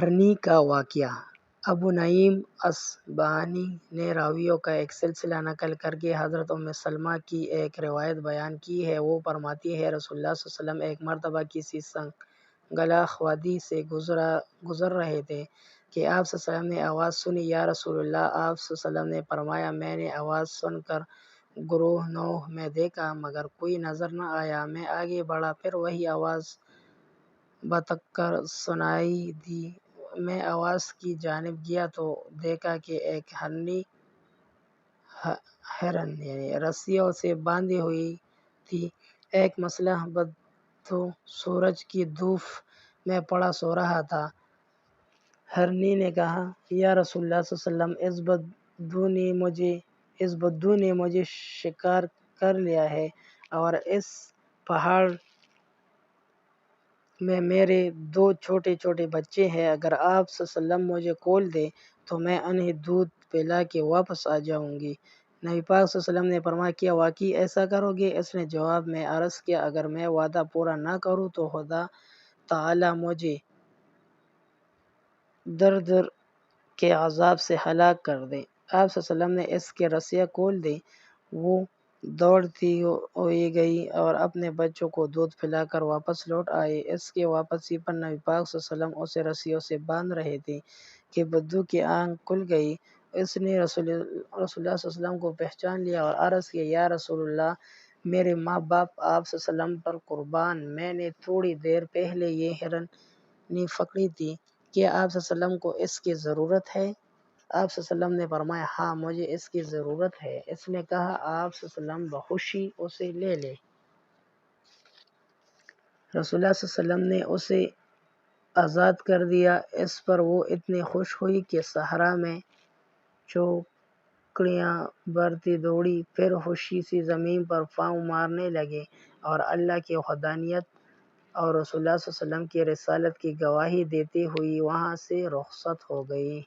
ہرنی کا واقعہ۔ ابو نعیم اصبہانی نے راویوں کا ایک سلسلہ نقل کرکے حضرت ام سلمہ کی ایک روایت بیان کی ہے۔ وہ فرماتی ہیں رسول اللہ صلی اللہ علیہ وسلم ایک مرتبہ کسی سنگلاخ وادی سے گزر رہے تھے کہ آپ صلی اللہ علیہ وسلم نے آواز سنی، یا رسول اللہ! آپ صلی اللہ علیہ وسلم نے فرمایا، میں نے آواز سن کر گروہ نو میں دیکھا مگر کوئی نظر نہ آیا۔ میں آگے بڑھا، پھر وہی آواز بتک کر سنائی دی۔ میں آواز کی جانب گیا تو دیکھا کہ ایک ہرن رسیوں سے باندھی ہوئی تھی، ایک مسلح بدو سورج کی دھوپ میں پڑا سو رہا تھا۔ ہرنی نے کہا، یا رسول اللہ صلی اللہ علیہ وسلم! اس بدو نے مجھے شکار کر لیا ہے اور اس پہاڑ میں میرے دو چھوٹے چھوٹے بچے ہیں۔ اگر آپ صلی اللہ علیہ وسلم مجھے کھول دیں تو میں انہیں دودھ پلا کے واپس آ جاؤں گی۔ نبی پاک صلی اللہ علیہ وسلم نے فرمایا، کیا واقعی ایسا کرو گے؟ اس نے جواب میں عرض کیا، اگر میں وعدہ پورا نہ کروں تو خدا تعالی مجھے دردر کے عذاب سے ہلاک کر دے۔ آپ صلی اللہ علیہ وسلم نے اس کے رسیاں کھول دیں۔ وہ دوڑتی ہوئی گئی اور اپنے بچوں کو دودھ پلا کر واپس لوٹ آئی۔ اس کے واپسی پر نبی پاک صلی اللہ علیہ وسلم اسے رسیوں سے باندھ رہے تھے کہ بدو کی آنکھ کھل گئی۔ اس نے رسول اللہ صلی اللہ علیہ وسلم کو پہچان لیا اور عرض کیا، یا رسول اللہ! میرے ماں باپ آپ صلی اللہ علیہ وسلم پر قربان! میں نے تھوڑی دیر پہلے یہ ہرنی پکڑی تھی، کیا آپ صلی اللہ علیہ وسلم کو اس کی ضرورت ہے؟ آپ صلی اللہ علیہ وسلم نے فرمایا، ہاں مجھے اس کی ضرورت ہے۔ اس نے کہا، آپ صلی اللہ علیہ وسلم بخوشی اسے لے لیں۔ رسول اللہ صلی اللہ علیہ وسلم نے اسے آزاد کر دیا۔ اس پر وہ اتنی خوش ہوئی کہ صحرا میں چوکڑیاں بھرتی دوڑی، پھر خوشی سے زمین پر پاؤں مارنے لگی اور اللہ کی وحدانیت اور رسول اللہ صلی اللہ علیہ وسلم کی رسالت کی گواہی دیتی ہوئی وہاں سے رخصت ہو گئی۔